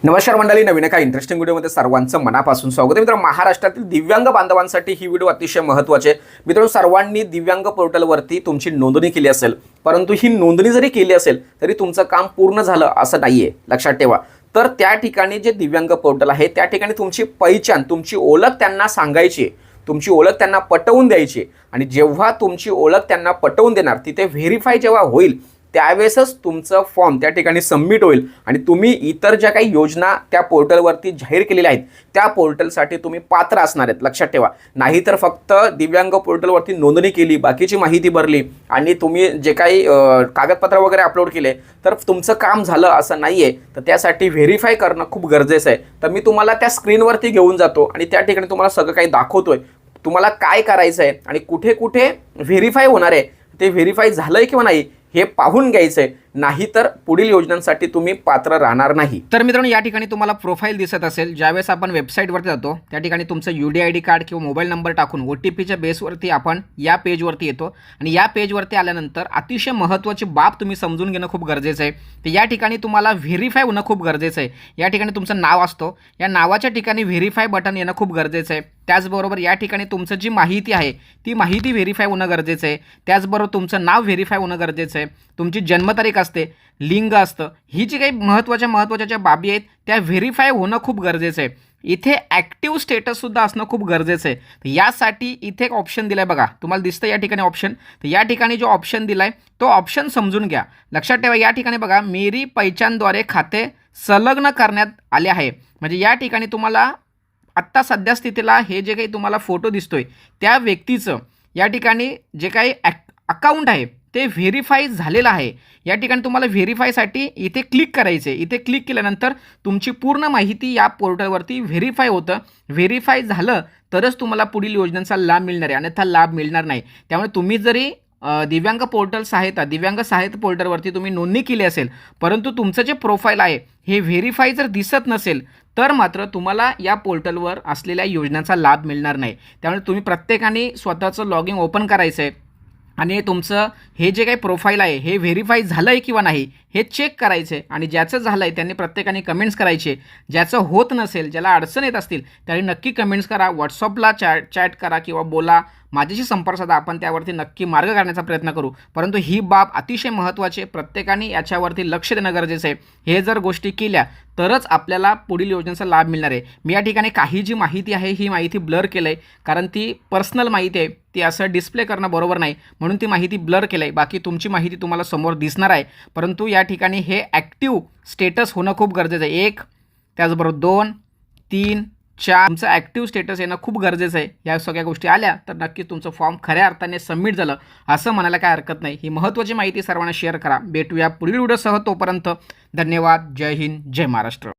नमस्कार मंडळी, नवीन एका इंटरेस्टिंग व्हिडिओमध्ये सर्वांचं मनापासून स्वागत आहे. मित्रांनो, महाराष्ट्रातील दिव्यांग बांधवांसाठी ही व्हिडिओ अतिशय महत्त्वाची आहे. मित्रांनो, सर्वांनी दिव्यांग पोर्टलवरती तुमची नोंदणी केली असेल, परंतु ही नोंदणी जरी केली असेल तरी तुमचं काम पूर्ण झालं असं नाहीये, लक्षात ठेवा. तर त्या ठिकाणी जे दिव्यांग पोर्टल आहे त्या ठिकाणी तुमची पहिचान, तुमची ओळख त्यांना सांगायची, तुमची ओळख त्यांना पटवून द्यायची आणि जेव्हा तुमची ओळख त्यांना पटवून देणार, तिथे व्हेरीफाय जेव्हा होईल त्यावेळेसच तुमचं फॉर्म त्या ठिकाणी सबमिट होईल आणि तुम्ही इतर ज्या काही योजना त्या पोर्टलवरती जाहीर केलेल्या आहेत त्या पोर्टलसाठी तुम्ही पात्र असणार आहेत, लक्षात ठेवा. नाहीतर फक्त दिव्यांग पोर्टलवरती नोंदणी केली, बाकीची माहिती भरली आणि तुम्ही जे काही कागदपत्र वगैरे अपलोड केले तर तुमचं काम झालं असं नाही आहे. तर त्यासाठी व्हेरीफाय करणं खूप गरजेचं आहे. तर मी तुम्हाला त्या स्क्रीनवरती घेऊन जातो आणि त्या ठिकाणी तुम्हाला सगळं काही दाखवतोय, तुम्हाला काय करायचं आहे आणि कुठे कुठे व्हेरीफाय होणार आहे, ते व्हेरीफाय झालंय किंवा नाही हे पाहून घ्यायचंय, नाहीतर पुढील योजनांसाठी तुम्ही पात्र राहणार नाही. तर मित्रांनो, या ठिकाणी तुम्हाला प्रोफाईल दिसत असेल. ज्यावेळेस आपण वेबसाईटवरती जातो त्या ठिकाणी तुमचं UDID कार्ड किंवा मोबाईल नंबर टाकून OTPच्या बेसवरती आपण या पेजवरती येतो आणि या पेजवरती आल्यानंतर अतिशय महत्त्वाची बाब तुम्ही समजून घेणं खूप गरजेचं आहे. तर या ठिकाणी तुम्हाला व्हेरीफाय होणं खूप गरजेचं आहे. या ठिकाणी तुमचं नाव असतो, या नावाच्या ठिकाणी व्हेरीफाय बटन येणं खूप गरजेचं आहे. त्याचबरोबर या ठिकाणी तुमचं जी माहिती आहे ती माहिती व्हेरीफाय होणं गरजेचं आहे. त्याचबरोबर तुमचं नाव व्हेरीफाय होणं गरजेचं आहे. तुमची जन्मतारीख असते, लिंग असतं, ही जी काही महत्त्वाच्या ज्या बाबी आहेत त्या व्हेरीफाय होणं खूप गरजेचं आहे. इथे ॲक्टिव्ह स्टेटससुद्धा असणं खूप गरजेचं आहे. तर यासाठी इथे एक ऑप्शन दिला आहे बघा, तुम्हाला दिसतं या ठिकाणी ऑप्शन. तर या ठिकाणी जो ऑप्शन दिला आहे तो ऑप्शन समजून घ्या, लक्षात ठेवा. या ठिकाणी बघा, मेरी पहिचानद्वारे खाते संलग्न करण्यात आले आहे. म्हणजे या ठिकाणी तुम्हाला आत्ता सध्या स्थितीला हे जे काही तुम्हाला फोटो दिसतोय त्या व्यक्तीचं या ठिकाणी जे काही अकाउंट आहे ते व्हेरीफाय झालेलं आहे. या ठिकाणी तुम्हाला व्हेरीफायसाठी इथे क्लिक करायचं आहे. इथे क्लिक केल्यानंतर तुमची पूर्ण माहिती या पोर्टलवरती व्हेरीफाय होतं. व्हेरीफाय झालं तरच तुम्हाला पुढील योजनांचा लाभ मिळणार आहे, अन्यथा लाभ मिळणार नाही. त्यामुळे तुम्ही जरी दिव्यांग पोर्टल दिव्यांग सहायता पोर्टलवरती तुम्ही नोंदणी केली असेल, परंतु तुमचं जे प्रोफाईल आहे हे व्हेरीफाय जर दिसत नसेल तर मात्र तुम्हाला या पोर्टलवर असलेल्या योजनांचा लाभ मिळणार नाही. त्यामुळे तुम्ही प्रत्येकाने स्वतःचं लॉगिन ओपन करायचं आहे आणि तुमचं हे जे काही प्रोफाईल आहे हे व्हेरीफाय झालं आहे किंवा नाही हे चेक करायचं आहे. आणि ज्याचं झालं आहे त्यांनी प्रत्येकाने कमेंट्स करायचे. ज्याचं होत नसेल, ज्याला अडचण येत असतील त्यांनी नक्की कमेंट्स करा, व्हॉट्सअपला चॅट करा किंवा बोला, माझ्याशी संपर्क साधा. आपण त्यावरती नक्की मार्ग काढण्याचा प्रयत्न करू. परंतु ही बाब अतिशय महत्त्वाची आहे, प्रत्येकाने याच्यावरती लक्ष देणं गरजेचं आहे. हे जर गोष्टी केल्या तरच आपल्याला पुढील योजनेचा लाभ मिळणार आहे. मी या ठिकाणी काही जी माहिती आहे ही माहिती ब्लर केलं आहे, कारण ती पर्सनल माहिती आहे, ती असं डिस्प्ले करणं बरोबर नाही, म्हणून ती माहिती ब्लर केलं आहे. बाकी तुमची माहिती तुम्हाला समोर दिसणार आहे. परंतु या ठिकाणी हे ॲक्टिव्ह स्टेटस होणं खूप गरजेचं आहे. 1, त्याचबरोबर 2, 3, 4 तुमचं ॲक्टिव्ह स्टेटस येणं खूप गरजेचं आहे. या सगळ्या गोष्टी आल्या तर नक्कीच तुमचं फॉर्म खऱ्या अर्थाने सबमिट झालं असं म्हणायला काय हरकत नाही. ही महत्त्वाची माहिती सर्वांना शेअर करा. भेटूया पुढील व्हिडिओसह. तोपर्यंत धन्यवाद. जय हिंद, जय महाराष्ट्र.